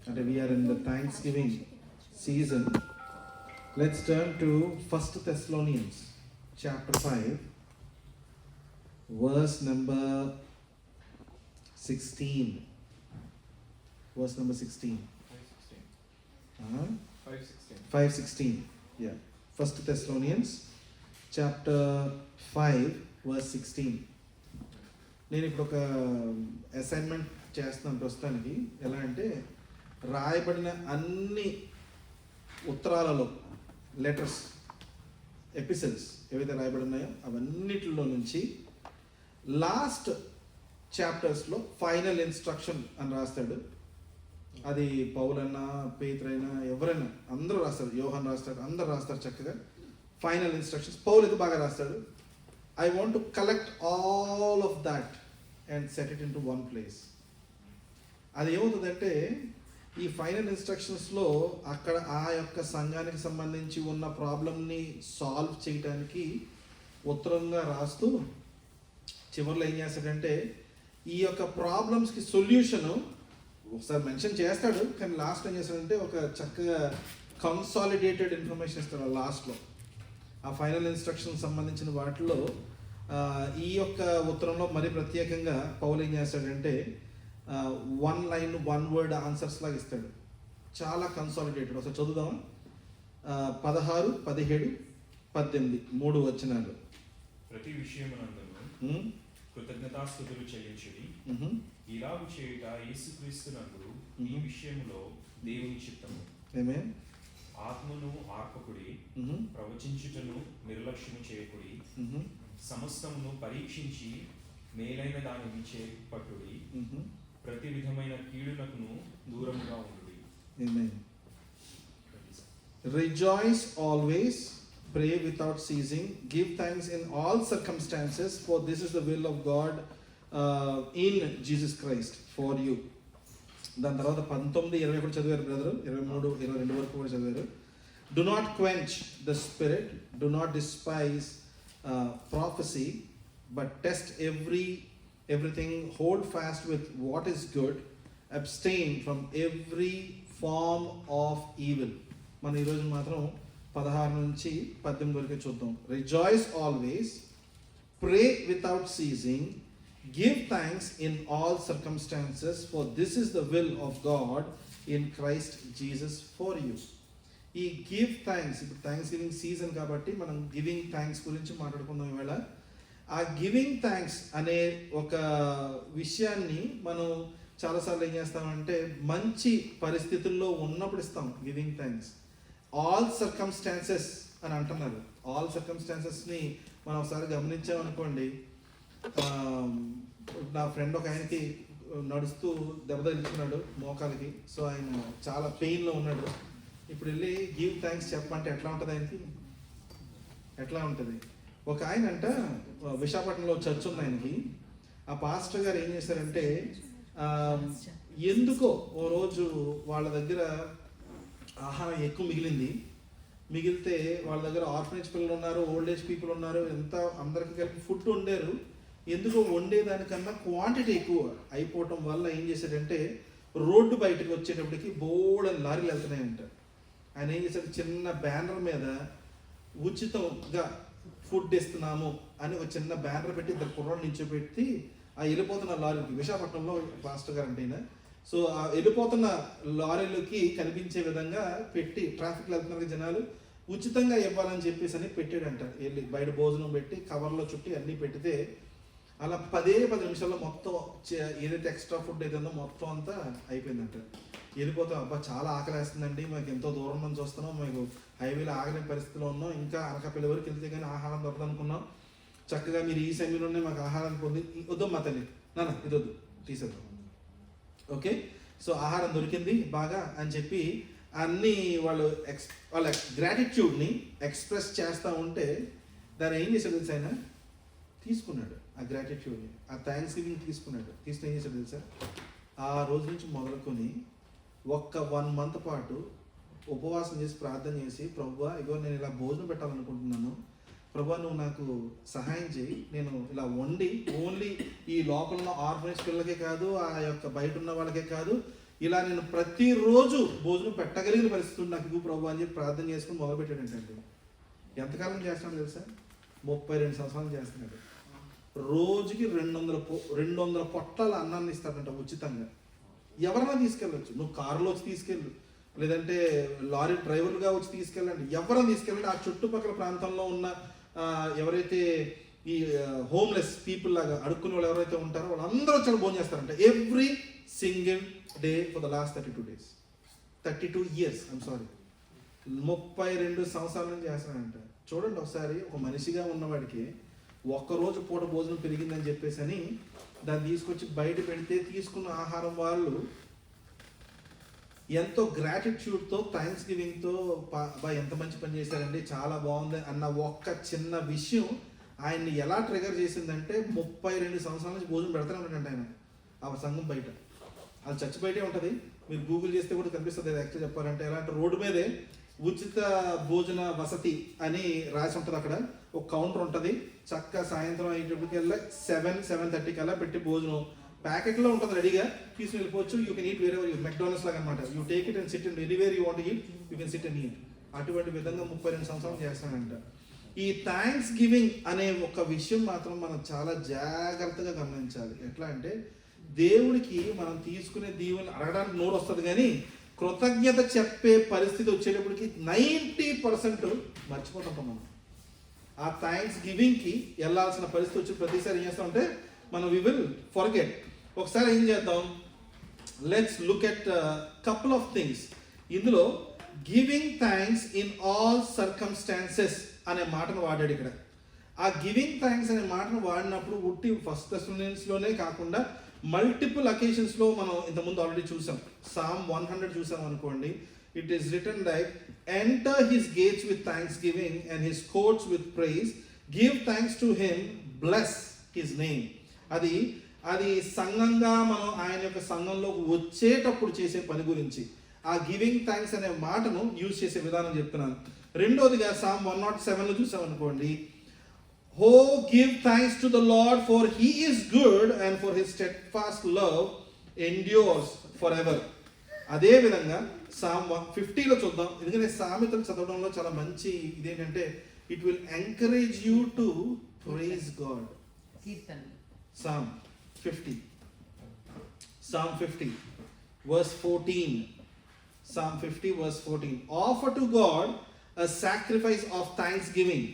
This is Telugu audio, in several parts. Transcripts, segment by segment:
అంటే we're in the thanksgiving season. Let's turn to 1 Thessalonians chapter 5 verse number 16. Verse number 16. 5:16. Yeah. 1 Thessalonians chapter 5 verse 16. నేను ఇప్పుడు ఒక అసైన్మెంట్ చేస్తున్నాను ప్రస్తుతానికి. ఎలా అంటే రాయబడిన అన్ని ఉత్తరాలలో లెటర్స్, ఎపిసోడ్స్ ఏవైతే రాయబడి ఉన్నాయో అవన్నిటిలో నుంచి లాస్ట్ చాప్టర్స్లో ఫైనల్ ఇన్స్ట్రక్షన్ అని రాస్తాడు. అది పౌలన్నా, పేతురైనా, ఎవరైనా అందరూ రాస్తారు. యోహాన్ రాస్తాడు, అందరూ రాస్తారు చక్కగా ఫైనల్ ఇన్స్ట్రక్షన్స్. పౌలు అయితే బాగా రాస్తాడు. I want to collect all of that and set it into one place. అది ఏమవుతుందంటే ఈ ఫైనల్ ఇన్స్ట్రక్షన్స్లో అక్కడ ఆ యొక్క సంఘానికి సంబంధించి ఉన్న ప్రాబ్లమ్ని సాల్వ్ చేయడానికి ఉత్తరంగా రాస్తూ చివరిలో ఏం చేస్తాడంటే ఈ యొక్క ప్రాబ్లమ్స్కి సొల్యూషను ఒకసారి మెన్షన్ చేస్తాడు, కానీ లాస్ట్ ఏం చేస్తాడంటే ఒక చక్కగా కన్సాలిడేటెడ్ ఇన్ఫర్మేషన్ ఇస్తాడు లాస్ట్లో. ఆ ఫైనల్ ఇన్స్ట్రక్షన్ సంబంధించిన వాటిలో ఈ యొక్క ఉత్తరంలో మరి ప్రత్యేకంగా పౌలు ఏం చేస్తాడంటే 1 line 1 word ఆన్సర్స్ లాగా ఇస్తాడు. చాలా కన్సాలిడేటెడ్. ఒకసారి చదువుదాం. 16, 17, 18 3 వచనాలు. ప్రతి విషయమునందును కృతజ్ఞతాస్తుతులు చెల్లించుడి. ఇలాగు చేయుట యేసుక్రీస్తునందు ఈ విషయములో దేవుని చిత్తము. ఆమేన్. ఆత్మను ఆర్పకుడి, ప్రవచించుటను నిర్లక్ష్యము చేయకుడి, సమస్తమును పరీక్షించి మేలైన దానిని చేపట్టుడి, ప్రతి విధమైన కీడులకు దూరముగా ఉండుడి. ఆమేన్. Rejoice always, pray without ceasing, give thanks in all circumstances, for this is the will of God in Jesus Christ for you. దాని తర్వాత 19, 20 కూడా చదివారు బ్రదర్. 23, 22 వరకు కూడా చదివారు. Do not quench the spirit, do not despise prophecy, but test everything, hold fast with what is good, abstain from every form of evil. మనం ఈరోజు మాత్రం 16 నుంచి 18 వరకు చూద్దాం. Rejoice always, pray without ceasing, give thanks in all circumstances, for this is the will of God in Christ Jesus for you. ఈ గివ్ థ్యాంక్స్, ఇప్పుడు థ్యాంక్స్ గివింగ్ సీజన్ కాబట్టి మనం గివింగ్ థ్యాంక్స్ గురించి మాట్లాడుకుందాం ఈవేళ. ఆ గివింగ్ థ్యాంక్స్ అనే ఒక విషయాన్ని మనం చాలాసార్లు ఏం చేస్తామంటే మంచి పరిస్థితుల్లో ఉన్నప్పుడు ఇస్తాం గివింగ్ థ్యాంక్స్. ఆల్ సర్కమ్స్టాన్సెస్ అని అంటున్నారు. ఆల్ సర్కమ్స్టాన్సెస్ని మనం ఒకసారి గమనించామనుకోండి. నా ఫ్రెండ్ ఒక ఆయనకి నడుస్తూ దెబ్బ తగిలించుకున్నాడు మోకాలికి. సో ఆయన చాలా పెయిన్లో ఉన్నాడు. ఇప్పుడు వెళ్ళి గివ్ థ్యాంక్స్ చెప్పమంటే ఎట్లా ఉంటుంది ఆయనకి? ఎట్లా ఉంటుంది? ఒక ఆయన అంట విశాఖపట్నంలో చర్చ్ ఉంది ఆయనకి. ఆ పాస్టర్ గారు ఏం చేశారంటే ఎందుకో ఓ రోజు వాళ్ళ దగ్గర ఆహారం ఎక్కువ మిగిలితే వాళ్ళ దగ్గర ఆర్ఫనేజ్ పిల్లలు ఉన్నారు, ఓల్డ్ ఏజ్ పీపుల్ ఉన్నారు, ఎంత అందరికి కలిపి ఫుడ్ వండారు. ఎందుకో వండేదానికన్నా క్వాంటిటీ ఎక్కువ అయిపోవటం వల్ల ఏం చేశాడంటే రోడ్డు బయటకు వచ్చేటప్పటికి బోల్డని లారీలు వెళ్తున్నాయంట. ఆయన ఏం చేశాడు, చిన్న బ్యానర్ మీద ఉచితంగా ఫుడ్ ఇస్తున్నాము అని ఒక చిన్న బ్యానర్ పెట్టి 2 కుర్రాళ్ళు నిల్చోబెట్టి ఆ వెళ్ళిపోతున్న లారీకి, విశాఖపట్నంలో పాస్టర్ గారు అంటే ఆయన, సో ఆ వెళ్ళిపోతున్న లారీలకి కనిపించే విధంగా పెట్టి ట్రాఫిక్లో వెళ్తున్నారు జనాలు, ఉచితంగా ఇవ్వాలని చెప్పేసి అని పెట్టాడంట. వెళ్ళి బయట భోజనం పెట్టి కవర్లో చుట్టి అన్నీ పెడితే అలా 10 నిమిషాల్లో మొత్తం ఏదైతే ఎక్స్ట్రా ఫుడ్ ఏదైందో మొత్తం అంతా అయిపోయిందంట. వెళ్ళిపోతాం, అబ్బా చాలా ఆకలేస్తుందండి, మాకు ఎంతో దూరం నుంచి వస్తున్నాం, మేము హైవేలో ఆగలేని పరిస్థితిలో ఉన్నాం, ఇంకా అనకాపల్లి వరకు వెళ్తే కానీ ఆహారం దొరకదు అనుకున్నాం, చక్కగా మీరు ఈ సమయంలోనే మాకు ఆహారం పొంది వద్దమ్మా తల్లి, నాన్న ఇది వద్దు తీసేద్దాం, ఓకే సో ఆహారం దొరికింది బాగా అని చెప్పి అన్నీ వాళ్ళ గ్రాటిట్యూడ్ని ఎక్స్ప్రెస్ చేస్తూ ఉంటే దాన్ని ఏం చేశాడు తెలుసా, ఆయన తీసుకున్నాడు ఆ గ్రాటిట్యూడ్ని, ఆ థ్యాంక్స్ గివింగ్ తీసుకున్నాడు. తీసుకుని ఏం చేశాడు తెలుసా, ఆ రోజు నుంచి మొదలుకొని 1 month పాటు ఉపవాసం చేసి ప్రార్థన చేసి, ప్రభువా ఇగో నేను ఇలా భోజనం పెట్టాలనుకుంటున్నాను, ప్రభువా నువ్వు నాకు సహాయం చేయి, నేను ఇలా వండి ఓన్లీ ఈ లోపల ఆర్ఫనేజ్ పిల్లలకే కాదు, ఆ యొక్క బయట ఉన్న వాళ్ళకే కాదు, ఇలా నేను ప్రతిరోజు భోజనం పెట్టగలిగిన పరిస్థితి ఉంది నాకు ఇవ్వు ప్రభు అని చెప్పి ప్రార్థన చేసుకుని మొదలుపెట్టాడు ఏంటంటే ఎంతకాలం చేస్తున్నాడు తెలుసా? 32 సంవత్సరాలు చేస్తున్నాడు. రోజుకి 200 పొట్లాల అన్నాన్ని ఇస్తాడంట ఉచితంగా. ఎవరైనా తీసుకెళ్ళచ్చు, నువ్వు కారులో వచ్చి తీసుకెళ్ళు, లేదంటే లారీ డ్రైవర్లుగా వచ్చి తీసుకెళ్ళండి, ఎవరైనా తీసుకెళ్ళండి. ఆ చుట్టుపక్కల ప్రాంతంలో ఉన్న ఎవరైతే ఈ హోమ్లెస్ పీపుల్ లాగా అడుక్కునే వాళ్ళు ఎవరైతే ఉంటారో వాళ్ళందరూ వచ్చి భోజనం చేస్తారంట every single day for the last 32 days, 32 years, I'm sorry, 32 సంవత్సరాల నుంచి చేస్తానంట. చూడండి ఒకసారి, ఒక మనిషిగా ఉన్నవాడికి ఒక్కరోజు పూట భోజనం పెరిగిందని చెప్పేసి అని దాన్ని తీసుకొచ్చి బయట పెడితే తీసుకున్న ఆహారం వాళ్ళు ఎంతో గ్రాటిట్యూడ్తో థ్యాంక్స్ గివింగ్తో ఎంత మంచి పని చేశారండి, చాలా బాగుంది అన్న ఒక్క చిన్న విషయం ఆయన్ని ఎలా ట్రిగర్ చేసిందంటే 32 సంవత్సరాల నుంచి భోజనం పెడతానే ఉంటాడంట ఆయన ఆ సంఘం బయట. అది చర్చ్ బయటే ఉంటుంది, మీరు గూగుల్ చేస్తే కూడా కనిపిస్తుంది. అది యాక్చువల్ చెప్పాలంటే ఎలాంటి రోడ్డు మీదే ఉచిత భోజన వసతి అని రాసి ఉంటుంది. అక్కడ ఒక కౌంటర్ ఉంటుంది, చక్కగా సాయంత్రం అయ్యేటప్పటికల్లా 7-7:30 కల్లా పెట్టి భోజనం ప్యాకెట్లో ఉంటుంది, రెడీగా తీసుకుని వెళ్ళిపోవచ్చు. యూ కెన్ ఈట్ వేరే మెక్డానల్డ్స్ లాగా అనమాట. You take it and SIT and anywhere you want eat you can SIT and eat. అటువంటి విధంగా 32 సంవత్సరాలు చేస్తానంట. ఈ థ్యాంక్స్ గివింగ్ అనే ఒక విషయం మాత్రం మనం చాలా జాగ్రత్తగా గమనించాలి. ఎట్లా అంటే దేవుడికి మనం తీసుకునే దీవెనలు అడగడానికి నోరు వస్తుంది, కానీ కృతజ్ఞత చెప్పే పరిస్థితి వచ్చేటప్పటికి 90% మర్చిపోతుంటాం మనం. ఆ థ్యాంక్స్ గివింగ్కి వెళ్ళాల్సిన పరిస్థితి వచ్చి ప్రతిసారి ఏం చేస్తామంటే మనం వి విల్ ఫర్గెట్. ఒకసారి ఏం చేద్దాం, let's look at couple of things. ఇందులో giving thanks in all circumstances అనే మాటను వాడాడు ఇక్కడ. ఆ గివింగ్ థ్యాంక్స్ అనే మాటను వాడినప్పుడు ఉట్టి ఫస్ట్ థెస్సలోనియన్స్లోనే కాకుండా మల్టిపుల్ అకేషన్స్లో మనం ఇంతకుముందు ఆల్రెడీ చూసాం. Psalm 100 చూసాం అనుకోండి. It is written like enter his gates with thanksgiving and his courts with praise, give thanks to him, bless his name. అది సంఘంగా మనం ఆయన యొక్క సంఘంలోకి వచ్చేటప్పుడు చేసే పని గురించి ఆ గివింగ్ థ్యాంక్స్ అనే మాటను యూజ్ చేసే విధానం చెప్తున్నాను. రెండోదిగా Psalm 107లో చూసాం అనుకోండి, Oh, give thanks to the Lord, for he is good and for his steadfast love endures forever. అదే విధంగా Psalm 50లో చూద్దాం. ఎందుకంటే సామెతలు చదవడంలో చాలా మంచి ఇదేంటంటే it will encourage you to praise God. Psalm 50 verse 14. Psalm 50 verse 14. Offer to God a sacrifice of thanksgiving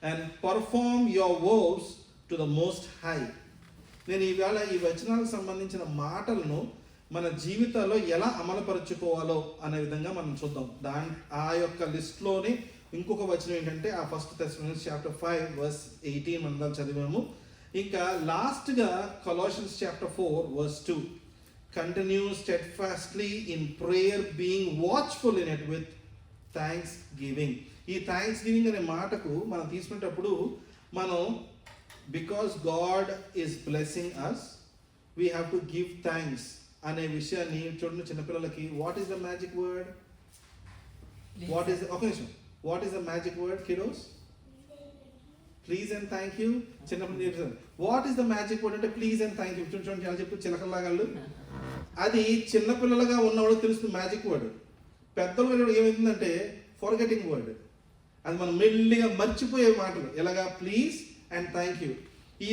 and perform your vows to the Most High. నేను ఈవేళ ఈ వచనాలకు సంబంధించిన మాటలను మన జీవితాల్లో ఎలా అమలుపరుచుకోవాలో అనే విధంగా మనం చూద్దాం. ఆ యొక్క లిస్ట్లోనే ఇంకొక వచనం ఏంటంటే ఆ ఫస్ట్ థెస్సలోనియన్స్ చాప్టర్ 5 verse 18 మనం చదివాము. ఇంకా లాస్ట్గా Colossians chapter 4 verse 2. Continue steadfastly in prayer, being watchful in it with thanksgiving. ఈ థ్యాంక్స్ గివింగ్ అనే మాటకు మనం తీసుకునేటప్పుడు మనం because God is blessing us we have to give thanks అనే విషయాన్ని చూడండి. చిన్నపిల్లలకి what is the magic word, what is ఒక నిమిషం, what is the magic word kiddos? Please and thank you. చిన్నప్పుడు చెప్తారు what is the magic word అంటే ప్లీజ్ అండ్ థ్యాంక్ యూ. చూడండి చాలా చెప్పు చిలకల్లాగాళ్ళు. అది చిన్నపిల్లలుగా ఉన్నవాడు తెలుస్తుంది మ్యాజిక్ వర్డ్. పెద్దలు ఏమైతుందంటే ఫర్గెటింగ్ వర్డ్. అది మనం మెల్లిగా మర్చిపోయే మాటలు. ఎలాగా ప్లీజ్ అండ్ థ్యాంక్ యూ. ఈ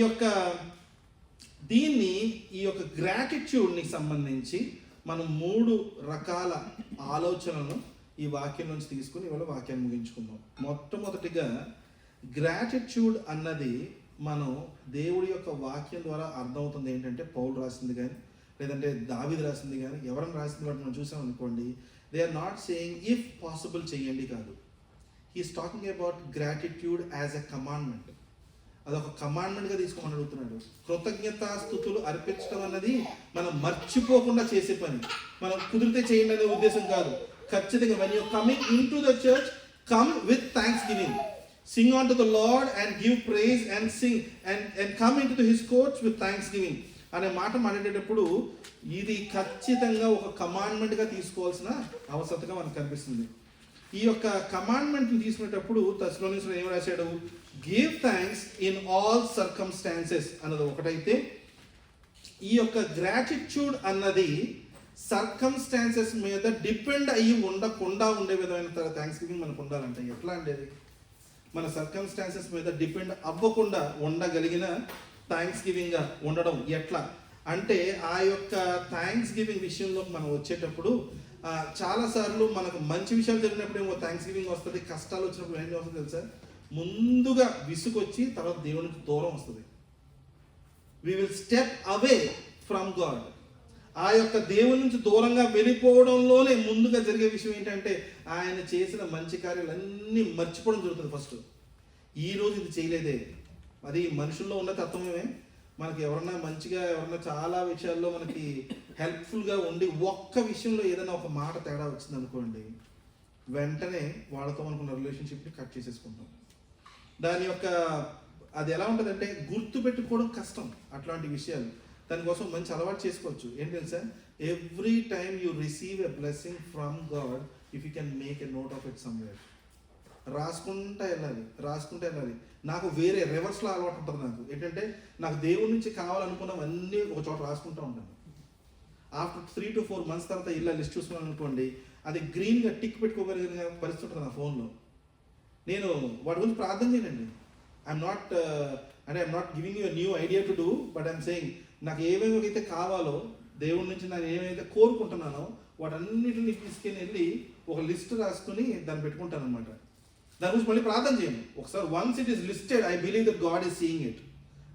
యొక్క గ్రాటిట్యూడ్ని సంబంధించి మనం 3 రకాల ఆలోచనలను ఈ వాక్యం నుంచి తీసుకుని ఇవాళ వాక్యాన్ని ముగించుకుందాం. మొట్టమొదటిగా గ్రాటిట్యూడ్ అన్నది మనం దేవుడి యొక్క వాక్యం ద్వారా అర్థమవుతుంది. ఏంటంటే పౌలు రాసింది కానీ లేదంటే దావీదు రాసింది కానీ ఎవరైనా రాసింది కాబట్టి మనం చూసాం అనుకోండి, they are not saying if possible చేయండి కాదు. He's talking about gratitude as a commandment. అదొక కమాండ్మెంట్గా తీసుకోమని అడుగుతున్నాడు. కృతజ్ఞతాస్తుతులు అర్పించడం అన్నది మనం మర్చిపోకుండా చేసే పని. మనం కుదిరితే చేయండి అనే ఉద్దేశం కాదు. ఖచ్చితంగా when you coming into the church, come with thanksgiving. Sing unto the Lord and give praise and sing and come into his courts with thanksgiving అనే మాట మాట్లాడేటప్పుడు ఇది ఖచ్చితంగా ఒక కమాండ్మెంట్గా తీసుకోవాల్సిన అవసరతగా మనకు కనిపిస్తుంది. ఈ యొక్క కమాండ్మెంట్ని తీసుకునేటప్పుడు థెస్సలోనియన్స్లో ఏం రాశాడు? Give thanks in all circumstances అన్నది ఒకటైతే, ఈ యొక్క గ్రాటిట్యూడ్ అన్నది సర్కమ్స్టాన్సెస్ మీద డిపెండ్ అయ్యి ఉండకుండా ఉండే విధమైన థ్యాంక్స్ గివింగ్ మనకు ఉండాలంటే ఎట్లా అండేది? మన సర్కమ్స్టాన్సెస్ మీద డిపెండ్ అవ్వకుండా ఉండగలిగిన థ్యాంక్స్ గివింగ్గా ఉండడం ఎట్లా అంటే, ఆ యొక్క థ్యాంక్స్ గివింగ్ విషయంలో మనం వచ్చేటప్పుడు చాలాసార్లు మనకు మంచి విషయాలు జరిగినప్పుడు ఏమో థ్యాంక్స్ గివింగ్ వస్తుంది, కష్టాలు వచ్చినప్పుడు ఏం వస్తుంది తెలుసా? ముందుగా విసుకొచ్చి తర్వాత దేవుడి నుంచి దూరం వస్తుంది. We will step away from God. ఆ యొక్క దేవుడి నుంచి దూరంగా వెళ్ళిపోవడంలోనే ముందుగా జరిగే విషయం ఏంటంటే, ఆయన చేసిన మంచి కార్యాలన్నీ మర్చిపోవడం జరుగుతుంది. ఫస్ట్ ఈరోజు ఇది చేయలేదే, అది మనుషుల్లో ఉన్న తత్వమే. మనకి ఎవరన్నా మంచిగా, ఎవరన్నా చాలా విషయాల్లో మనకి హెల్ప్ఫుల్గా ఉండి ఒక్క విషయంలో ఏదైనా ఒక మాట తేడా వచ్చింది అనుకోండి, వెంటనే వాళ్ళతో మనకున్న రిలేషన్షిప్ని కట్ చేసేసుకుంటాం. దాని యొక్క అది ఎలా ఉంటుందంటే గుర్తు పెట్టుకోవడం కష్టం అట్లాంటి విషయాలు. దానికోసం మంచి అలవాటు చేసుకోవచ్చు. ఏంటి తెలుసా? Every time you receive a blessing from God, if you can make a note of it somewhere. రాసుకుంటా వెళ్ళాలి. నాకు వేరే రివర్స్లో అలవాటు ఉంటుంది. నాకు ఏంటంటే, నాకు దేవుడి నుంచి కావాలనుకున్నవన్నీ ఒక చోట రాసుకుంటూ ఉంటాను. ఆఫ్టర్ 3 to 4 months తర్వాత ఇలా లిస్ట్ చూసుకున్నాను అనుకోండి, అది గ్రీన్గా టిక్ పెట్టుకోగలిగిన పరిస్థితి ఉంటుంది నా ఫోన్లో. నేను వాటి గురించి ప్రార్థన చేయనండి. I'm not giving you new idea to do, but I'm saying నాకు ఏమేమి అయితే కావాలో దేవుడి నుంచి, నేను ఏమైతే కోరుకుంటున్నానో వాటన్నిటిని తీసుకెళ్ళి ఒక లిస్ట్ రాసుకుని దాన్ని పెట్టుకుంటాను అనమాట. దాని గురించి మళ్ళీ ప్రార్థన చేయను. ఒకసారి once it is listed, I believe that God is seeing it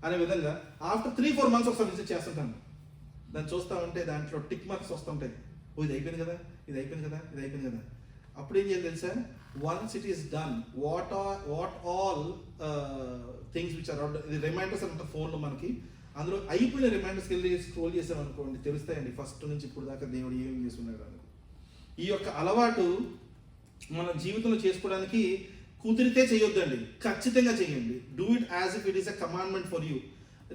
అనే విధంగా ఆఫ్టర్ 3-4 months ఒకసారి విజిట్ చేస్తుంటాను. దాన్ని చూస్తూ ఉంటే దాంట్లో టిక్ మార్క్స్ వస్తుంటాయి. ఇది అయిపోయింది కదా. అప్పుడు ఏం చేయాలి తెలుసా? Once it is done, what all things which are ఇది రిమైండర్స్ అంటే ఫోన్లో మనకి, అందులో అయిపోయిన రిమైండర్స్కి వెళ్ళి స్క్రోల్ చేసామనుకోండి, తెలుస్తాయండి ఫస్ట్ నుంచి ఇప్పుడు దాకా దేవుడు ఏమేమి చేస్తున్నాడు అని. ఈ యొక్క అలవాటు మన జీవితంలో చేసుకోవడానికి కుదిరితే చేయొద్దండి, ఖచ్చితంగా చేయండి. Do it as if it is a commandment for you.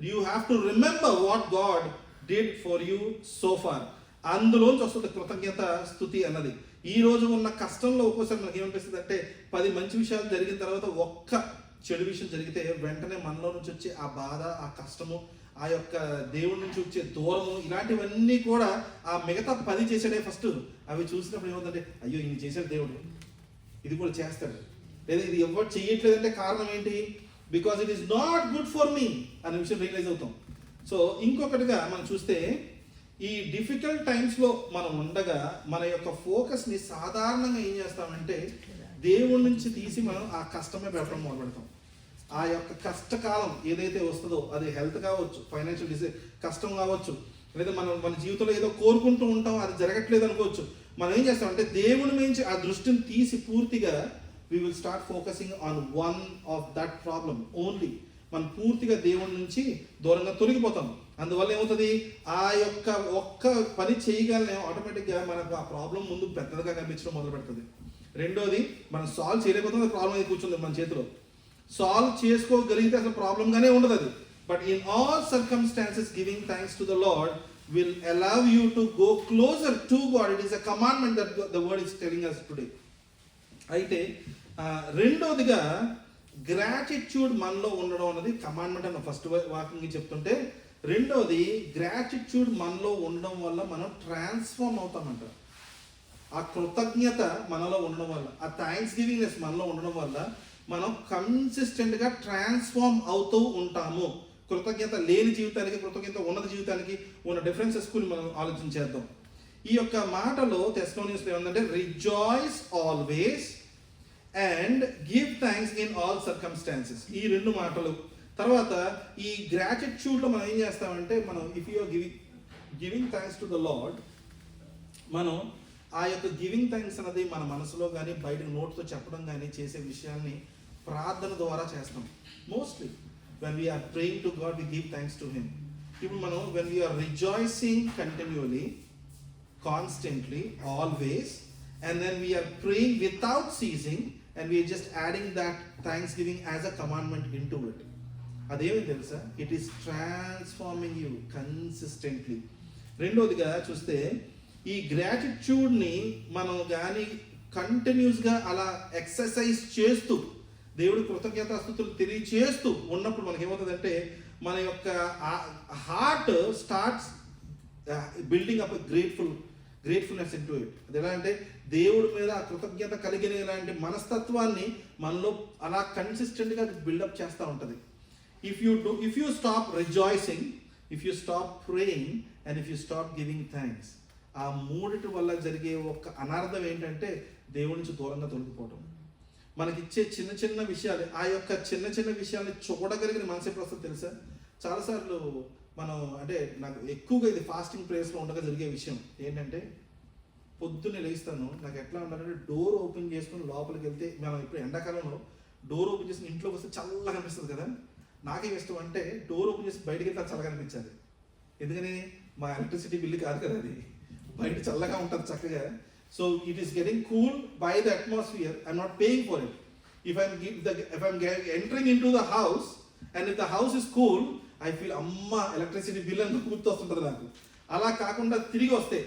You have to remember what God did for you so far. అందులోంచి వస్తుంది కృతజ్ఞత స్తుతి అన్నది. ఈ రోజు ఉన్న కష్టంలో ఒక్కోసారి మనకి ఏమనిపిస్తుంది అంటే, 10 మంచి విషయాలు జరిగిన తర్వాత ఒక్క చెడు విషయం జరిగితే వెంటనే మనలో నుంచి వచ్చే ఆ బాధ, ఆ కష్టము, ఆ యొక్క దేవుడి నుంచి వచ్చే దూరము, ఇలాంటివన్నీ కూడా ఆ మిగతా 10 చేసాడే ఫస్ట్ అవి చూసినప్పుడు ఏమవుతుందంటే, అయ్యో ఇది చేశాడు దేవుడు, ఇది కూడా చేస్తాడు, లేదా ఇది ఎవరు చేయట్లేదంటే కారణం ఏంటి? Because it is not good for me అనే విషయం రియలైజ్ అవుతాం. సో ఇంకొకటిగా మనం చూస్తే, ఈ డిఫికల్ట్ టైమ్స్లో మనం ఉండగా మన యొక్క ఫోకస్ని సాధారణంగా ఏం చేస్తామంటే, దేవుడి నుంచి తీసి మనం ఆ కష్టమే పెట్టడం మొదలు పెడతాం. ఆ యొక్క కష్టకాలం ఏదైతే వస్తుందో, అది హెల్త్ కావచ్చు, ఫైనాన్షియల్ కష్టం కావచ్చు, లేదా మన జీవితంలో ఏదో కోరుకుంటూ ఉంటాం, అది జరగట్లేదు అనుకోవచ్చు. మనం ఏం చేస్తామంటే దేవుడి నుంచి ఆ దృష్టిని తీసి పూర్తిగా we will start focusing on one of that problem only. మనం పూర్తిగా దేవుడి నుంచి దూరంగా తొలగిపోతాం. అందువల్ల ఏమవుతుంది, ఆ యొక్క ఒక్క పని చేయగలనే ఆటోమేటిక్గా మనకు ఆ ప్రాబ్లం ముందు పెద్దదిగా కనిపించడం మొదలు పెడుతుంది. రెండోది, మనం సాల్వ్ చేయలేకపోతే ప్రాబ్లం అయితే కూర్చుంది మన చేతిలో. సాల్వ్ చేసుకోగలిగితే అసలు ప్రాబ్లంగానే ఉండదు అది. But in all circumstances giving thanks to the lord will allow you to go closer to God. It is a commandment that the word is telling us today. అయితే రెండోదిగా గ్రాటిట్యూడ్ మనలో ఉండడం అన్నది కమాండ్మెంట్ అన్న ఫస్ట్ వాకింగ్ చెప్తుంటే, రెండోది గ్రాటిట్యూడ్ మనలో ఉండడం వల్ల మనం ట్రాన్స్ఫార్మ్ అవుతామంట. ఆ కృతజ్ఞత మనలో ఉండడం వల్ల, ఆ థ్యాంక్స్ గివింగ్నెస్ మనలో ఉండడం వల్ల మనం కన్సిస్టెంట్గా ట్రాన్స్ఫార్మ్ అవుతూ ఉంటాము. కృతజ్ఞత లేని జీవితానికి, కృతజ్ఞత ఉన్నత జీవితానికి ఉన్న డిఫరెన్సెస్ ని మనం ఆలోచించేద్దాం. ఈ యొక్క మాటలో థెస్సలోనియన్స్లో ఏమందంటే, rejoice always and give thanks in all circumstances. ఈ 2 మాటలు తర్వాత ఈ గ్రాటిట్యూడ్లో మనం ఏం చేస్తామంటే, మనం if you are giving thanks to the Lord, మనం ఆ యొక్క గివింగ్ థ్యాంక్స్ అనేది మన మనసులో కానీ బయటకు నోట్తో చెప్పడం కానీ చేసే విషయాల్ని ప్రార్థన ద్వారా చేస్తాం. Mostly when we are praying to God, we give thanks to Him. Even when we are rejoicing continually, constantly, always, and then we are praying without ceasing, and we are just adding that thanksgiving as a commandment into it. అదేమి తెలుసా, it is transforming you consistently. రెండోదిగా చూస్తే, ఈ గ్రాటిట్యూడ్ని మనం కానీ కంటిన్యూస్గా అలా ఎక్సర్సైజ్ చేస్తూ దేవుడి కృతజ్ఞతాస్తుతులు తెలియచేస్తూ ఉన్నప్పుడు మనకి ఏమవుతుందంటే, మన యొక్క heart starts building up grateful gratefulness in to it. అది ఎలా అంటే దేవుడి మీద ఆ కృతజ్ఞత కలిగిన ఇలాంటి మనస్తత్వాన్ని మనలో అలా కన్సిస్టెంట్గా బిల్డప్ చేస్తూ ఉంటుంది. If you stop rejoicing, if you stop praying and if you stop giving thanks, ఆ మూడిటి వల్ల జరిగే ఒక అనార్థం ఏంటంటే దేవుడి నుంచి దూరంగా తొలగిపోవడం. మనకిచ్చే చిన్న చిన్న విషయాలు, ఆ యొక్క చిన్న చిన్న విషయాన్ని చూడగలిగిన మనసు ఎప్పుడు వస్తుందో తెలుసా? చాలాసార్లు మనం అంటే నాకు ఎక్కువగా ఇది ఫాస్టింగ్ ప్రేయర్స్లో ఉండగా జరిగే విషయం ఏంటంటే, పొద్దున్నే లేస్తాను, నాకు ఎట్లా ఉండాలంటే డోర్ ఓపెన్ చేసుకుని లోపలికి వెళ్తే, మనం ఇప్పుడు ఎండాకాలంలో డోర్ ఓపెన్ చేసుకుని ఇంట్లోకి వస్తే చల్లగా అనిపిస్తుంది కదా. నాకేం ఇష్టం అంటే డోర్ ఓపెన్ చేసి బయటికి వెళ్తే చల్లగా అనిపించాలి. ఎందుకని మా ఎలక్ట్రిసిటీ బిల్లు కాదు కదా అది, బయట చల్లగా ఉంటుంది చక్కగా. So it is getting cool by the atmosphere. I'm not paying for it. If I'm entering into the house and if the house is cool, I feel amma electricity bill and గుర్తొస్తుంటుంది నాకు. అలా కాకుండా తిరిగి వస్తే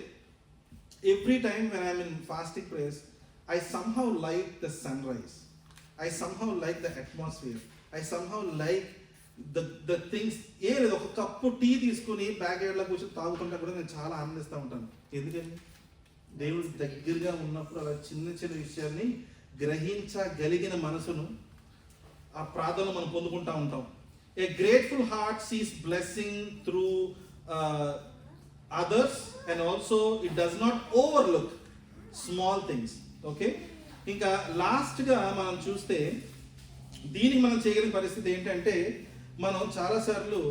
every time when I'm in fasting prayers, I somehow like the sunrise. I somehow like the atmosphere. I somehow like the things. లేదు ఒక కప్పు టీ తీసుకుని బ్యాక్ యార్డ్లో కూర్చొని తాగుతుంటా కూడా నేను చాలా ఆనందిస్తూ ఉంటాను. ఎందుకంటే దేవుడి దగ్గరగా ఉన్నప్పుడు అలా చిన్న చిన్న విషయాన్ని గ్రహించగలిగిన మనసును ఆ ప్రార్థనలో మనం పొందుకుంటూ ఉంటాం. A grateful heart sees blessing through others and also it does not overlook small things. Okay, ఇంకా లాస్ట్గా మనం చూస్తే దీనికి మనం చేయగలిగిన పరిస్థితి ఏంటంటే, మనం చాలాసార్లు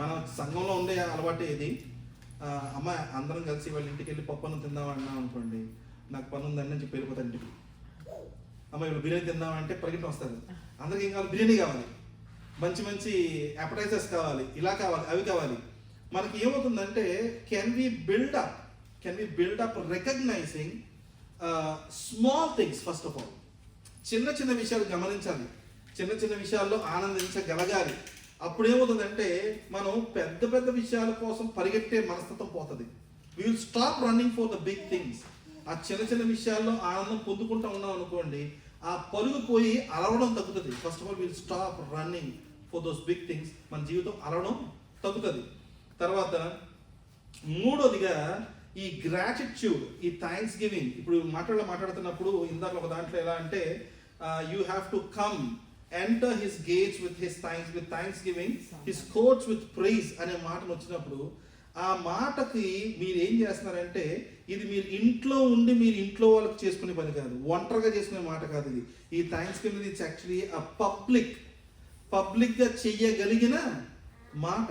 మన సంఘంలో ఉండే అలవాటు ఇది, అమ్మ అందరం కలిసి వాళ్ళ ఇంటికి వెళ్ళి పప్పు అన్నం తిందామన్నా అనుకోండి, నాకు పని ఉందని చెప్పి వెళ్ళిపోతాను ఇంటికి. అమ్మ ఇప్పుడు బిర్యానీ తిందామంటే పరిగెత్తి వస్తారు. అందరికి ఏం కావాలి? బిర్యానీ కావాలి, మంచి మంచి అపటైజర్స్ కావాలి, ఇలా కావాలి, అవి కావాలి. మనకి ఏమవుతుందంటే can we build up recognising small things. First of all చిన్న చిన్న విషయాలు గమనించాలి, చిన్న చిన్న విషయాల్లో ఆనందించగలగాలి. అప్పుడు ఏమవుతుందంటే మనం పెద్ద పెద్ద విషయాల కోసం పరిగెట్టే మనస్తత్వం పోతుంది. We will stop running for the big things. ఆ చిన్న చిన్న విషయాల్లో ఆనందం పొందుకుంటూ ఉన్నాం అనుకోండి, ఆ పరుగు పోయి అలవడం తగ్గుతుంది. First of all will stop running for those big things. మన జీవితం అలవడం తగ్గుతుంది. తర్వాత మూడోదిగా ఈ గ్రాటిట్యూడ్, ఈ థ్యాంక్స్ గివింగ్. ఇప్పుడు మాట్లాడుతున్నప్పుడు ఇందాక ఒక దాంట్లో ఎలా అంటే you have to come enter his gates with thanksgiving, his courts with praise అనే మాటను వచ్చినప్పుడు, ఆ మాటకి మీరు ఏం చేస్తున్నారంటే, ఇది మీరు ఇంట్లో ఉండి మీరు ఇంట్లో వాళ్ళకి చేసుకునే పని కాదు, ఒంటరిగా చేసుకునే మాట కాదు ఇది. ఈ thanks giving it's actually a పబ్లిక్గా చెయ్యగలిగిన మాట.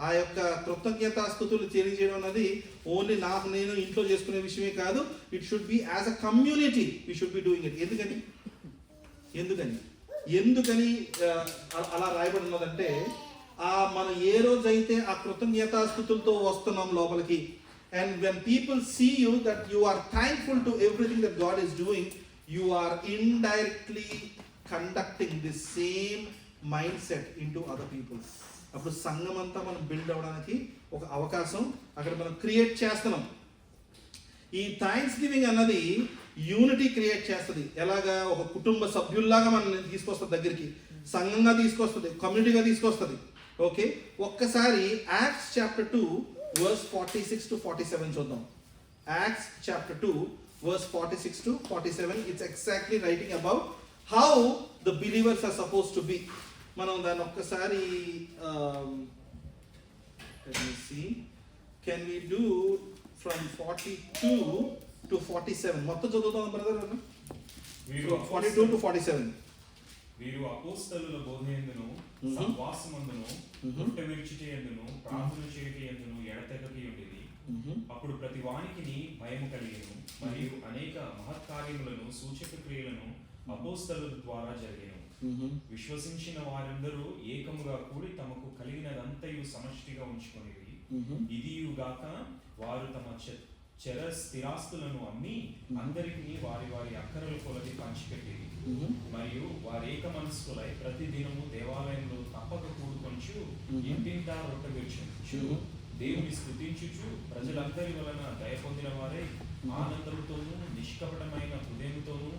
ఆ యొక్క కృతజ్ఞతాస్తుతులు తెలియజేయడం అన్నది ఓన్లీ నాకు నేను ఇంట్లో చేసుకునే విషయమే కాదు. It should be as a community we should be doing it. ఎందుకని అలా రాయబడి ఉన్నదంటే, మనం ఏ రోజైతే ఆ కృతజ్ఞతాస్తుతులతో వస్తున్నాం లోపలికి, and when people see you that you are thankful to everything that God is doing, you are indirectly conducting the same mind set in to other peoples. అప్పుడు సంఘం అంతా మనం బిల్డ్ అవ్వడానికి ఒక అవకాశం అక్కడ మనం క్రియేట్ చేస్తున్నాం. ఈ థ్యాంక్స్ గివింగ్ అన్నది యూనిటీ క్రియేట్ చేస్తుంది. ఎలాగా? ఒక కుటుంబ సభ్యుల్లాగా మనల్ని తీసుకొస్తుంది, దగ్గరికి సంఘంగా తీసుకొస్తుంది, కమ్యూనిటీగా తీసుకొస్తుంది. ఓకే, ఒక్కసారి యాక్ట్స్ చాప్టర్ 2 వర్స్ 46 to 47 చూద్దాం. Acts chapter 2 verse 46 to 47. It's exactly writing about how the believers are suppose to be. మనం దాన్ని ఒక్కసారి can we do from 42 to 47 మొత్తం చదువుతాం బ్రదర్. 42 to 47. వీరు అపోస్తలుల బోధయందును సహవాసమందును రొట్టె విరుచుటయందును ప్రార్థన చేయుటయందును ఎడతెగక ఉండేది. అప్పుడు ప్రతి వానికిని భయము కలిగెను, మరియు అనేక మహత్కార్యములను సూచక క్రియలను అపోస్తలుల ద్వారా జరిగెను. విశ్వసించిన వారందరూ ఏకముగా కూడి తమకు కలిగినదంతయు సమష్టిగా ఉంచుకొనిరి. ఇదియుగాక వారు తమ చర స్థిరాస్తులను అమ్మి అందరికి వారి వారి అక్కరల కొలది పంచిపెట్టేది. మరియు వారి ఏక మనస్కులై ప్రతి దినము దేవాలయంలో తప్పక కూడుకొంచు ఇంటింటా రొట్టె విరుచుచు దేవుని స్తుతించుచు ప్రజలందరి వలన దయ పొందిన వారై ఆనందముతోనూ నిష్కపటమైన హృదయముతోనూ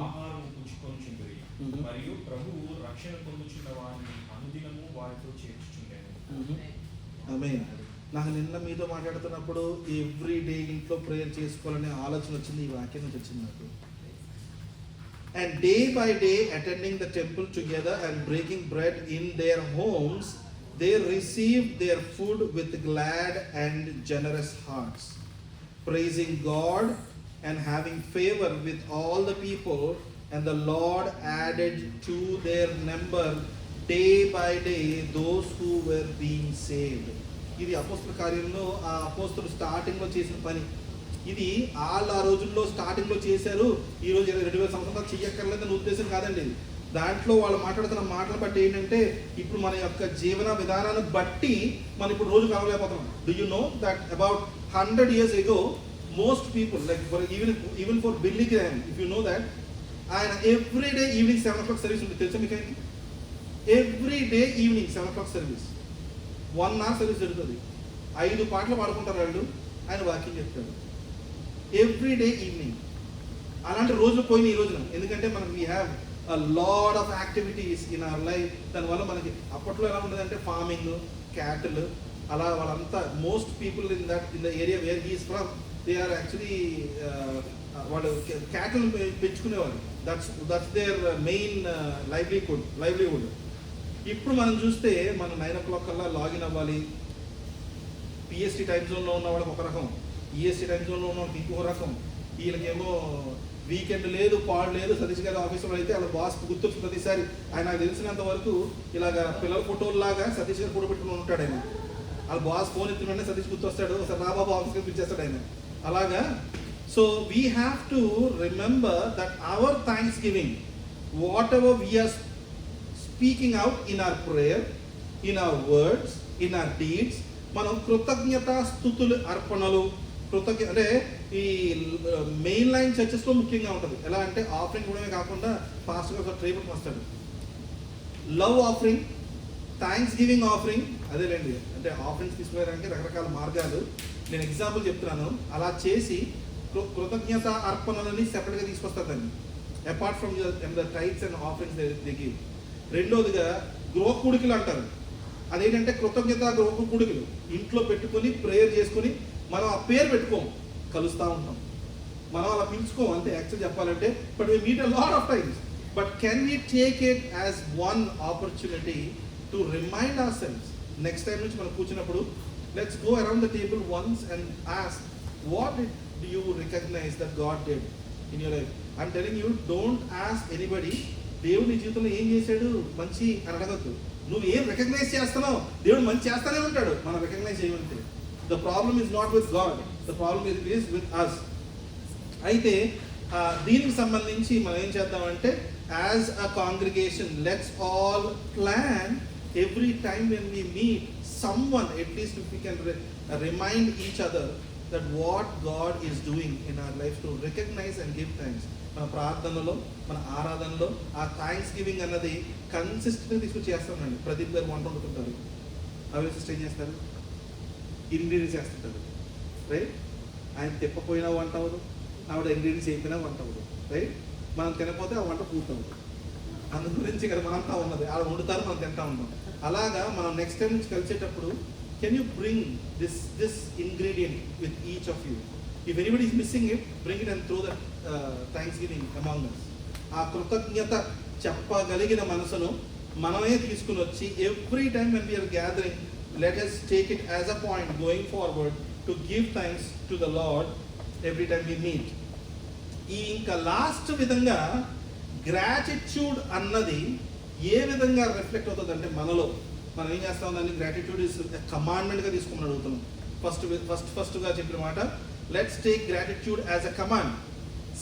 ఆహారము పుచ్చుకొనుచుండిరి. మరియు ప్రభువు రక్షణ పొందుచున్న వారిని అనుదినము వారితో చేర్చుచుండెను. ఆమేన్. నాకు నిన్న మీతో మాట్లాడుతున్నప్పుడు ఎవ్రీ డే ఇంట్లో ప్రేయర్ చేసుకోవాలనే ఆలోచన వచ్చింది, ఈ వాక్యం నుంచి వచ్చింది నాకు. And day by day attending the temple together and breaking bread in their homes, they received their food with glad and generous hearts, praising God and having favor with all the people, and the Lord added to their number day by day those who were being saved. ఇది అపోస్తల కార్యంలో ఆ అపోస్తలు స్టార్టింగ్లో చేసిన పని. ఇది వాళ్ళు ఆ రోజుల్లో స్టార్టింగ్లో చేశారు, ఈ రోజు 2000 సంవత్సరాలు చెయ్యక్కర్లేదని ఉద్దేశం కాదండి. దాంట్లో వాళ్ళు మాట్లాడుతున్న మాటలు బట్టి ఏంటంటే ఇప్పుడు మన యొక్క జీవన విధానాన్ని బట్టి మనం ఇప్పుడు రోజు కలవలేకపోతున్నాం. Do you know that about 100 years ago most people, like for even for Billy Graham, if you know that, ఆయన every day evening 7 o'clock service ఉంటుంది, తెలుసా మీకు? ఆయన every day evening 7 o'clock service, 1 hour service జరుగుతుంది. 5 పాటలు పాడుకుంటారు వాళ్ళు, ఆయన వాకింగ్ చెప్తాడు ఎవ్రీ డే ఈవినింగ్. అలాంటి రోజులు పోయిన ఈ రోజున, ఎందుకంటే మనకు we have a lot of activities in our life. దానివల్ల మనకి అప్పట్లో ఎలా ఉండదంటే ఫార్మింగ్, క్యాటిల్, అలా వాళ్ళంతా most people in the area where he's from, they are actually వాళ్ళు క్యాటిల్ పెంచుకునేవారు. That's their main livelihood. ఇప్పుడు మనం చూస్తే మనం 9 o'clock కల్లా లాగిన్ అవ్వాలి. పిఎస్టీ టైం జోన్లో ఉన్న వాళ్ళకి ఒక రకం, ఈఎస్టీ టైం జోన్లో ఉన్న వాళ్ళకి ఇంకొక రకం. వీళ్ళకేమో వీకెండ్ లేదు, పాడు లేదు. సతీష్ గారి ఆఫీసులో అయితే వాళ్ళ బాస్ గుర్తొచ్చి ప్రతిసారి ఆయన నాకు తెలిసినంత వరకు ఇలాగ పిల్లల ఫోటోలాగా సతీష్ గారు ఫోటో పెట్టుకుని ఉంటాడు ఆయన. వాళ్ళ బాస్ ఫోన్ ఎత్తిన వెంటనే సతీష్ గుర్తొస్తాడు, ఒకసారి రాబాబు ఆఫీస్కి పిలిచేస్తాడు ఆయన. అలాగా. So we have to remember that our thanksgiving, whatever we're speaking out in our prayer, in our words, in our deeds, మనం కృతజ్ఞతా స్తుతులు అర్పణలు అంటే ఈ మెయిన్ లైన్ చర్చెస్లో ముఖ్యంగా ఉంటుంది. ఎలా అంటే ఆఫరింగ్ కూడా కాకుండా ఫాస్ట్గా ఒక ట్రే పట్టుకు వస్తాడు. Love offering, thanks giving offering, అదేలేండి. అంటే ఆఫరింగ్స్ తీసుకోవడానికి రకరకాల మార్గాలు, నేను ఎగ్జాంపుల్ చెప్తున్నాను. అలా చేసి కృతజ్ఞత అర్పణలని సెపరేట్గా తీసుకొస్తారు దాన్ని, apart from the tights and offerings they give. రెండోదిగా గృహ కూడికలు అంటారు. అదేంటంటే కృతజ్ఞత గృహ కూడికలు ఇంట్లో పెట్టుకొని ప్రేయర్ చేసుకొని, మనం ఆ పేరు పెట్టుకోం, కలుస్తూ ఉంటాం, మనం అలా పిలుచుకోం అంతే యాక్చువల్ చెప్పాలంటే. But we meet a lot of times. But can we take it as one opportunity to remind ourselves? Next time నుంచి మనం కూర్చున్నప్పుడు let's go around the table once and ask, what do you recognize that God did in your life? I'm telling you, don't ask anybody, దేవుడు నీ జీవితంలో ఏం చేశాడు మంచి అని అడగద్దు. నువ్వు ఏం రికగ్నైజ్ చేస్తున్నావు, దేవుడు మంచి చేస్తానే ఉంటాడు, మనం రికగ్నైజ్ చేయమంటే. The problem is not with God, the problem is with us. అయితే దీనికి సంబంధించి మనం ఏం చేద్దామంటే, as a congregation let's all plan every time when we meet someone, at least if we can remind each other that what God is doing in our life, to recognize and give thanks. మన ప్రార్థనలో, మన ఆరాధనలో ఆ థ్యాంక్స్ గివింగ్ అన్నది కన్సిస్టెంట్గా తీసుకొచ్చి చేస్తామండి. ప్రదీప్ గారు వంట వండుతుంటారు, అవి ఏం చేస్తారు, ఇంగ్రీడియంట్స్ వేస్తుంటారు, రైట్? ఆయన తిప్పపోయినా వంట అవ్వదు, ఆవిడ ఇంగ్రీడియంట్స్ అయిపోయినా వంట అవ్వదు, రైట్? మనం తినకపోతే ఆ వంట పూర్తవుతుంది. అందు గురించి ఇక్కడ మనంతా ఉన్నది, ఆడ వండుతారు, మనం తింటా ఉంటాం. అలాగా మనం నెక్స్ట్ టైం నుంచి కలిసేటప్పుడు, can you bring this ingredient with each of you? If anybody is missing it, bring it and throw that thanksgiving among us. ఆ కృతజ్ఞత చెప్పగలిగిన మనసును మనమే తీసుకుని వచ్చి every time when we are gathering, let us take it as a point going forward to give thanks to the Lord every time we meet. ఈ ఇంకా లాస్ట్ విధంగా గ్రాటిట్యూడ్ అన్నది ఏ విధంగా రిఫ్లెక్ట్ అవుతుంది అంటే, మనలో మనం ఏం చేస్తాం, దాన్ని గ్రాటిట్యూడ్ ఇస్ కమాండ్మెంట్గా తీసుకోమని అడుగుతున్నాం. ఫస్ట్గా చెప్పిన మాట, let's take gratitude as a command.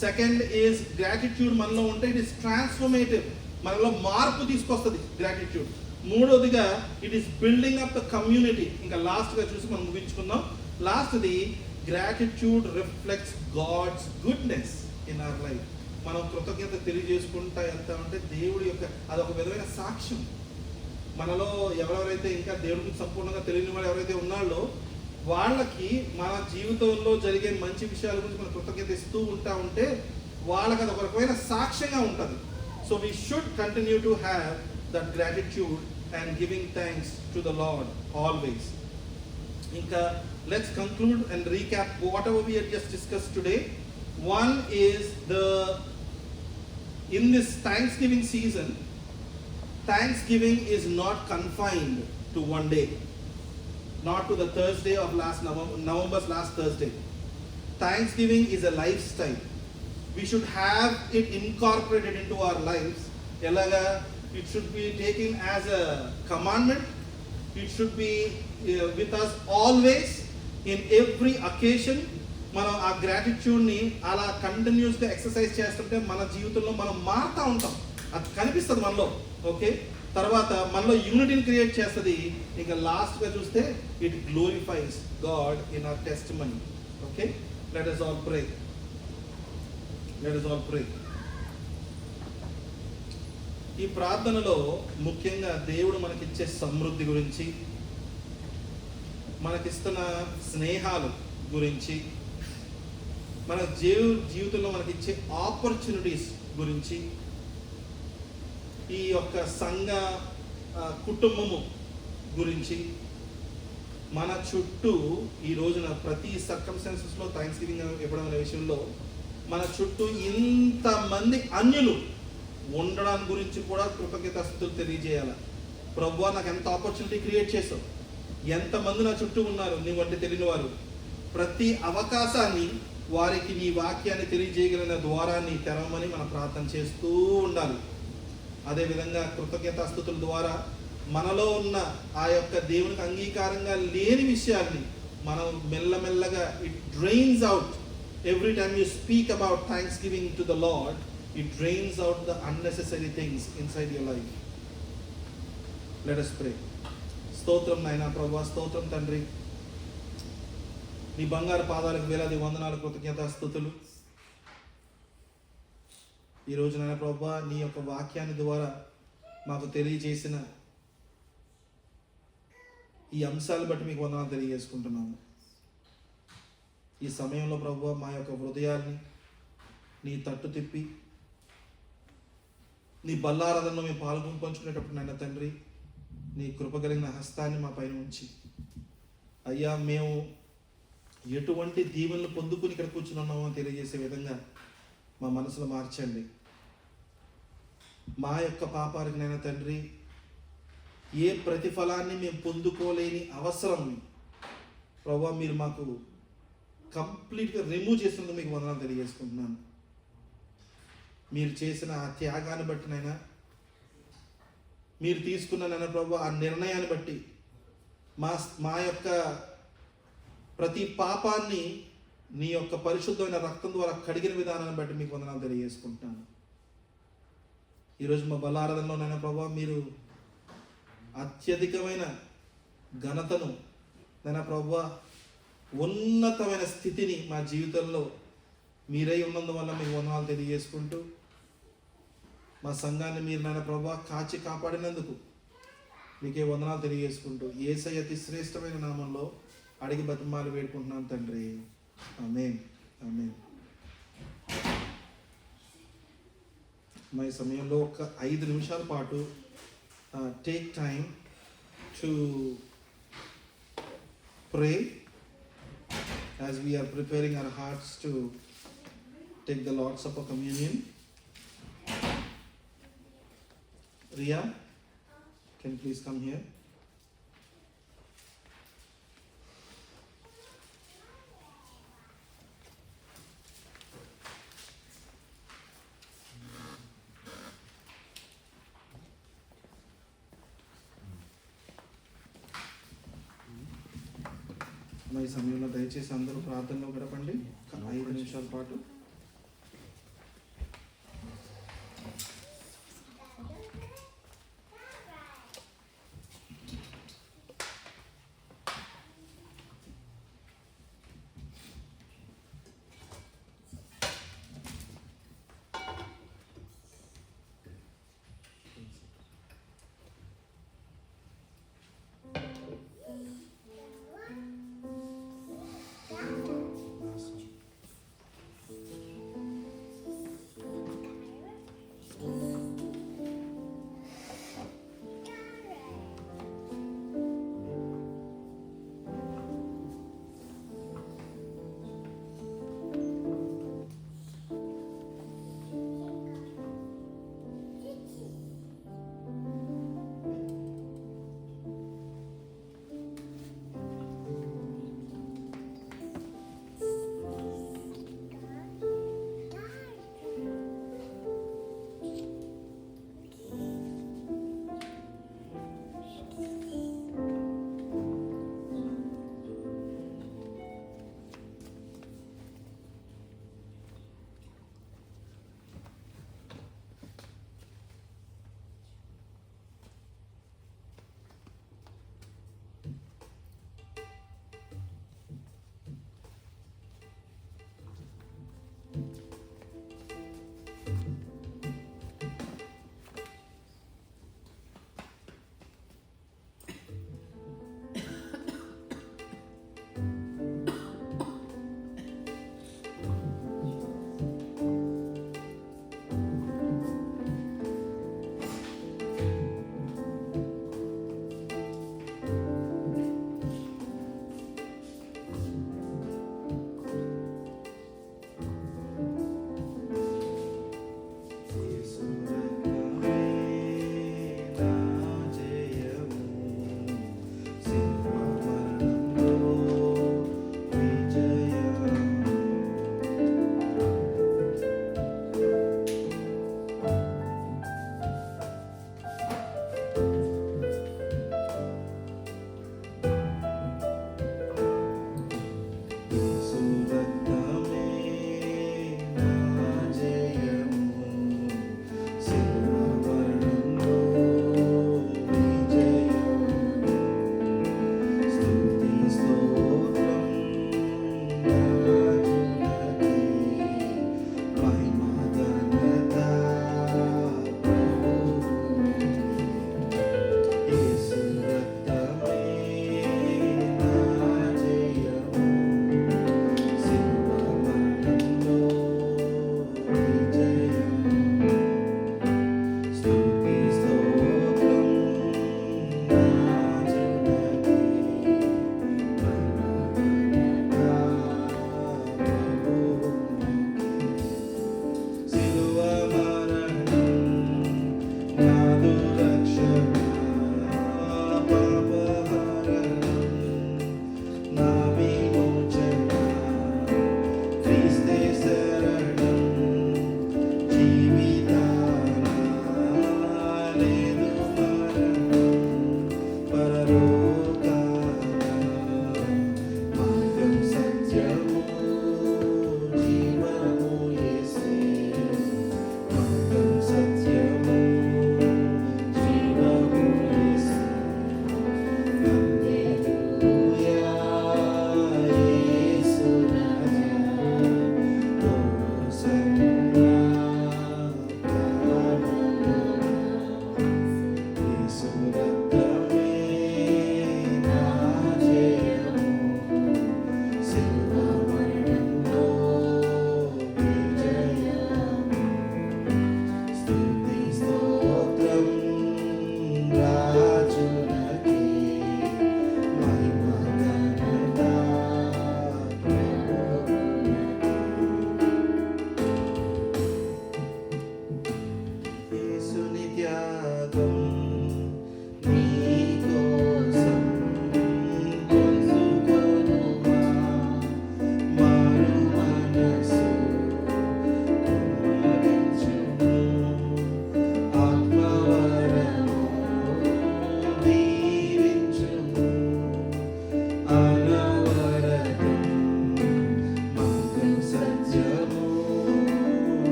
Second is gratitude మనలో ఉంటే ఇట్ ఈస్ ట్రాన్స్ఫర్మేటివ్, మనలో మార్పు తీసుకొస్తుంది గ్రాటిట్యూడ్. మూడోదిగా it is building up the community. ఇంకా లాస్ట్గా చూసి మనం ముగించుకుందాం. లాస్ట్ది, gratitude reflects God's goodness in our life. మనం కృతజ్ఞత తెలియజేసుకుంటా వెళ్తా ఉంటే దేవుడి యొక్క అదొక విధమైన సాక్ష్యం. మనలో ఎవరెవరైతే ఇంకా దేవుడికి సంపూర్ణంగా తెలియని వాళ్ళు ఎవరైతే ఉన్నారో వాళ్ళకి మన జీవితంలో జరిగే మంచి విషయాల గురించి మనం కృతజ్ఞత ఇస్తూ ఉంటే వాళ్ళకి అది ఒక రకమైన సాక్ష్యంగా ఉంటుంది. So we should continue to have that gratitude and giving thanks to the lord always. ఇంకా let's conclude and recap whatever we have just discussed today. One is in this Thanksgiving season, Thanksgiving is not confined to one day, not to the Thursday of November's last Thursday. Thanksgiving is a lifestyle. We should have it incorporated into our lives. Elaga, it should be taken as a commandment. It should be with us always in every occasion. మనం ఆ గ్రాటిట్యూడ్ని అలా కంటిన్యూస్గా ఎక్సర్సైజ్ చేస్తుంటే మన జీవితంలో మనం మారుతూ ఉంటాం. అది కనిపిస్తుంది మనలో. ఓకే, తర్వాత మనలో యూనిటీని క్రియేట్ చేస్తుంది. ఇంకా లాస్ట్గా చూస్తే it glorifies God in our testimony. Okay, let us all pray. Let us all pray. ఈ ప్రార్థనలో ముఖ్యంగా దేవుడు మనకిచ్చే సమృద్ధి గురించి, మనకిస్తున్న స్నేహాలు గురించి, మన జీవితంలో మనకిచ్చే ఆపర్చునిటీస్ గురించి, ఈ యొక్క సంఘ కుటుంబము గురించి, మన చుట్టూ ఈ రోజున ప్రతి సర్కమ్స్టాన్సెస్లో థాంక్స్‌గివింగ్ ఇవ్వడం అనే విషయంలో మన చుట్టూ ఇంతమంది అన్యులు ఉండడం గురించి కూడా కృతజ్ఞతాస్తుతులు తెలియజేయాలి. ప్రభువా, నాకు ఎంత ఆపర్చునిటీ క్రియేట్ చేసావు, ఎంతమంది నా చుట్టూ ఉన్నారు నీ వంటి తెలియని వారు. ప్రతి అవకాశాన్ని వారికి నీ వాక్యాన్ని తెలియజేయగలిగిన ద్వారాన్ని తెరవమని మనం ప్రార్థన చేస్తూ ఉండాలి. అదేవిధంగా కృతజ్ఞతాస్తుతుల ద్వారా మనలో ఉన్న ఆ యొక్క దేవునికి అంగీకారంగా లేని విషయాల్ని మనం మెల్లమెల్లగా it drains out. Every time you speak about thanksgiving to the Lord, it drains out the unnecessary things inside your life. Let us pray. స్తోత్రం నాయనా ప్రభువా, స్తోత్రం తండ్రి. నీ బంగారు పాదాలకు వేలాది వందనాలు, కృతజ్ఞతాస్తుతులు. ఈ రోజు నాయనా ప్రభువా, నీ యొక్క వాక్యాన్ని ద్వారా మాకు తెలియజేసిన ఈ అంశాలు బట్టి మీకు వందనాలు తెలియజేసుకుంటున్నాము. ఈ సమయంలో ప్రభువా, మా యొక్క హృదయాల్ని నీ తట్టు తిప్పి నీ బల్లారాధనలో మేము పంచుకునేటప్పుడు నాయన తండ్రి, నీ కృప కలిగిన హస్తాన్ని మా పైన ఉంచి, అయ్యా మేము ఎటువంటి దీవెనలు పొందుకుని ఇక్కడ కూర్చున్నామో తెలియజేసే విధంగా మా మనసులో మార్చండి. మా యొక్క పాపానికి నాయన తండ్రి, ఏ ప్రతిఫలాన్ని మేము పొందుకోలేని అవసరం ప్రభువా మీరు మాకు కంప్లీట్గా రిమూవ్ చేసినందుకు మీకు వందనాలు తెలియజేసుకుంటున్నాను. మీరు చేసిన ఆ త్యాగాన్ని బట్టి నైనా, మీరు తీసుకున్న నైనా ప్రభు ఆ నిర్ణయాన్ని బట్టి మా యొక్క ప్రతి పాపాన్ని నీ యొక్క పరిశుద్ధమైన రక్తం ద్వారా కడిగిన విధానాన్ని బట్టి మీకు వందనాలు తెలియజేసుకుంటున్నాను. ఈరోజు మా బలారాధనలోనైనా ప్రభు మీరు అత్యధికమైన ఘనతను నైనా ప్రభు ఉన్నతమైన స్థితిని మా జీవితంలో మీరై ఉన్నందువల్ల మీకు వందనాలు తెలియజేసుకుంటూ, మా సంఘాన్ని మీరు నాయన ప్రభువా కాచి కాపాడినందుకు మీకే వందనాలు తెలియజేసుకుంటూ, యేసయ్య అతి శ్రేష్టమైన నామంలో అడిగి బతిమాలు వేడుకుంటున్నాను తండ్రి. ఆమేన్, ఆమేన్. మా ఈ సమయంలో ఒక 5 నిమిషాల పాటు take time to pray as we are preparing our hearts to take the Lord's Supper communion. Ria, can you please come here? ఈ సమయంలో దయచేసి అందరూ ప్రార్థనలో గడపండి 5 నిమిషాల పాటు.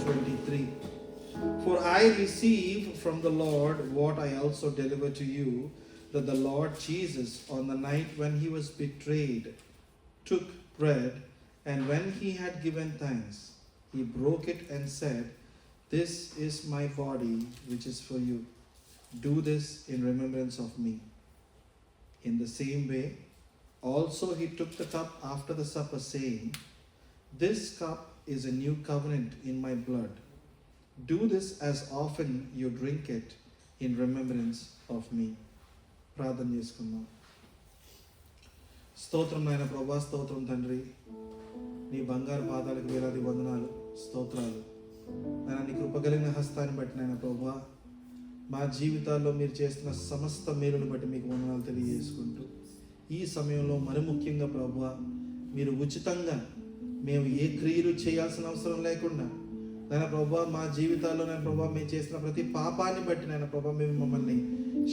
23. For I received from the Lord what I also delivered to you, that the Lord Jesus, on the night when he was betrayed, took bread, and when he had given thanks, he broke it and said, "This is my body, which is for you. Do this in remembrance of me." In the same way, also he took the cup after the supper, saying, "This cup is a new covenant in my blood. Do this as often you drink it in remembrance of me." ప్రార్థన చేసుకుందాం. స్తోత్రం నాయన ప్రభా, స్తోత్రం తండ్రి. నీ బంగారు పాదాలకు వేలాది వందనాలు, స్తోత్రాలు నాయన. నీ కృప కలిగిన హస్తాన్ని బట్టి నాయన ప్రభా, మా జీవితాల్లో మీరు చేస్తున్న సమస్త మేలును బట్టి మీకు వందనాలు తెలియజేసుకుంటూ, ఈ సమయంలో మరి ముఖ్యంగా ప్రభా, మీరు ఉచితంగా మేము ఏ క్రియలు చేయాల్సిన అవసరం లేకుండా నాయన ప్రభా, మా జీవితాల్లో నాయన ప్రభా మేము చేసిన ప్రతి పాపాన్ని బట్టి నాయన ప్రభా మేము మమ్మల్ని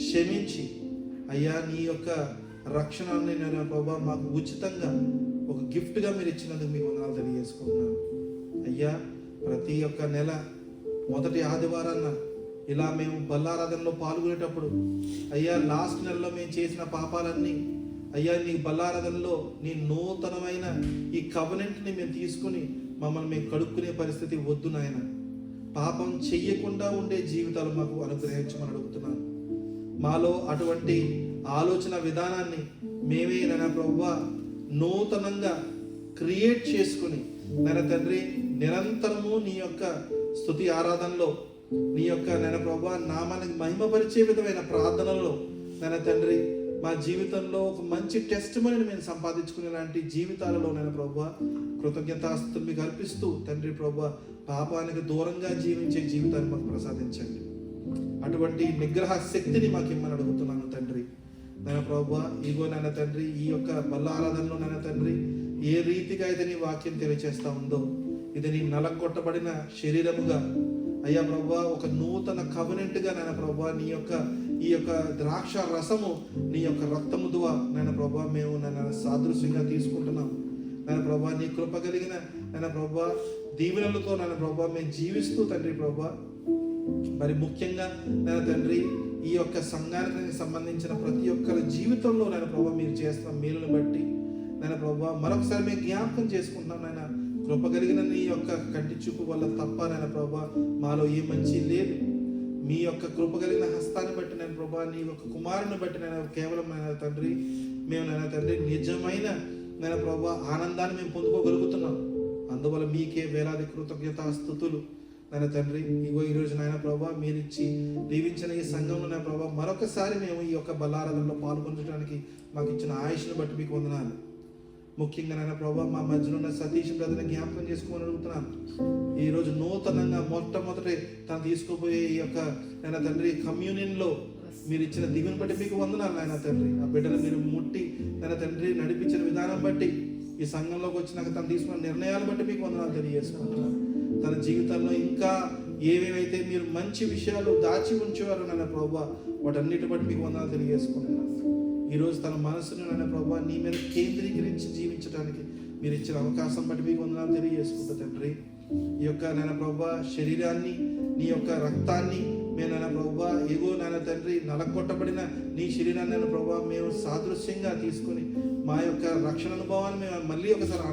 క్షమించి, అయ్యా నీ యొక్క రక్షణని నాయన ప్రభా మాకు ఉచితంగా ఒక గిఫ్ట్గా మీరు ఇచ్చినందుకు మీకు వందనాలు తెలియజేసుకుంటున్నాను. అయ్యా ప్రతి ఒక్క నెల మొదటి ఆదివారాన్న ఇలా మేము బల్లారాధనలో పాల్గొనేటప్పుడు, అయ్యా లాస్ట్ నెలలో మేము చేసిన పాపాలన్నీ అయ్యా నీ బల్లారాధనలో నీ నూతనమైన ఈ కవనెంట్ని మేము తీసుకుని మమ్మల్ని మేము కడుక్కునే పరిస్థితి వద్దు నాయన. పాపం చెయ్యకుండా ఉండే జీవితాలు మాకు అనుగ్రహించమని అడుగుతున్నాను. మాలో అటువంటి ఆలోచన విధానాన్ని మేమే నాయన ప్రభువా నూతనంగా క్రియేట్ చేసుకుని నాయన తండ్రి నిరంతరము నీ యొక్క స్తుతి ఆరాధనలో, నీ యొక్క నాయన ప్రభువా నామానికి మహిమపరిచే విధమైన ప్రార్థనలో నాయన తండ్రి మా జీవితంలో ఒక మంచి టెస్ట్ మనీని మేము సంపాదించుకునేలాంటి జీవితాలలో నేను ప్రభువా కృతజ్ఞతాస్తులు మీకు అర్పిస్తూ తండ్రి ప్రభువా పాపానికి దూరంగా జీవించే జీవితాన్ని మాకు ప్రసాదించండి. అటువంటి నిగ్రహ శక్తిని మాకు ఇమ్మని అడుగుతున్నాను తండ్రి. నాయన ప్రభువా ఇగో నాయన తండ్రి ఈ యొక్క బల్ల ఆరాధనలో నాయన తండ్రి ఏ రీతిగా అయితే నీ వాక్యం తెలియచేస్తా ఉందో, ఇది నీ నలగొట్టబడిన శరీరముగా అయ్యా ప్రభువా ఒక నూతన కవనెంట్గా నాయన ప్రభువా నీ యొక్క ఈ యొక్క ద్రాక్ష రసము నీ యొక్క రక్తము దువా నాయన ప్రభువా మేము నాయన సాదృశ్యంగా తీసుకుంటున్నాం. నాయన ప్రభువా నీ కృప కలిగిన నాయన ప్రభువా దీవెనలతో నాయన ప్రభువా మేము జీవిస్తూ తండ్రి ప్రభువా మరి ముఖ్యంగా నాయన తండ్రి ఈ యొక్క సంఘానికి సంబంధించిన ప్రతి ఒక్కరి జీవితంలో నాయన ప్రభువా మీరు చేస్తున్న మేలును బట్టి నాయన ప్రభువా మరొకసారి మేము జ్ఞాపకం చేసుకుంటున్నాం. నాయన కృప కలిగిన నీ యొక్క కంటి చూపు వల్ల తప్ప నాయన ప్రభువా మాలో ఏ మంచి లేదు. మీ యొక్క కృప కలిగిన హస్తాన్ని బట్టి నేను ప్రభా నీ యొక్క కుమారుని బట్టి నేను కేవలం నాయన తండ్రి మేము నాయన తండ్రి నిజమైన నాయన ప్రభా ఆనందాన్ని మేము పొందుకోగలుగుతున్నాం. అందువల్ల మీకే వేలాది కృతజ్ఞతాస్తుతులు నాయన తండ్రి. ఇగో ఈరోజు నాయన ప్రభా మీరిచ్చి దీవించిన ఈ సంఘంలో నాయన ప్రభా మరొకసారి మేము ఈ యొక్క బల్లారాధనలో పాల్గొనడానికి మాకు ఇచ్చిన ఆయుష్ను బట్టి మీకు వందనాలు. ముఖ్యంగా నాయన ప్రభా మా మధ్యలో ఉన్న సతీష్ బ్రదర్ని జ్ఞాపకం చేసుకోమని అడుగుతున్నాను. ఈరోజు నూతనంగా మొట్టమొదటి తను తీసుకుపోయే ఈ యొక్క నాయన తండ్రి కమ్యూనియన్లో మీరు ఇచ్చిన దీవెని బట్టి మీకు వందనాలు నాయన తండ్రి. ఆ బిడ్డలు మీరు ముట్టి నాయన తండ్రి నడిపించిన విధానం బట్టి ఈ సంఘంలోకి వచ్చినాక తను తీసుకున్న నిర్ణయాలు బట్టి మీకు వందనాలు తెలియజేసుకుంటున్నాను. తన జీవితంలో ఇంకా ఏవేవైతే మీరు మంచి విషయాలు దాచి ఉంచేవారు నాయన ప్రభా వాటన్నిటి బట్టి మీకు వందనాలు తెలియజేసుకుంటున్నాను. ఈరోజు తన మనసును నాయన ప్రభా నీ మీద కేంద్రీకరించి జీవించడానికి మీరు ఇచ్చిన అవకాశం బట్టి మీకు వందనాలు తెలియజేసుకుంటా తండ్రి. ఈ యొక్క నాయన ప్రభా శరీరాన్ని నీ యొక్క రక్తాన్ని మేము నాయన ప్రభా ఎగో నాయన తండ్రి నలగొట్టబడిన నీ శరీరాన్ని నాయన ప్రభా మేము సాదృశ్యంగా తీసుకొని మా యొక్క రక్షణ అనుభవాన్ని మేము మళ్ళీ ఒకసారి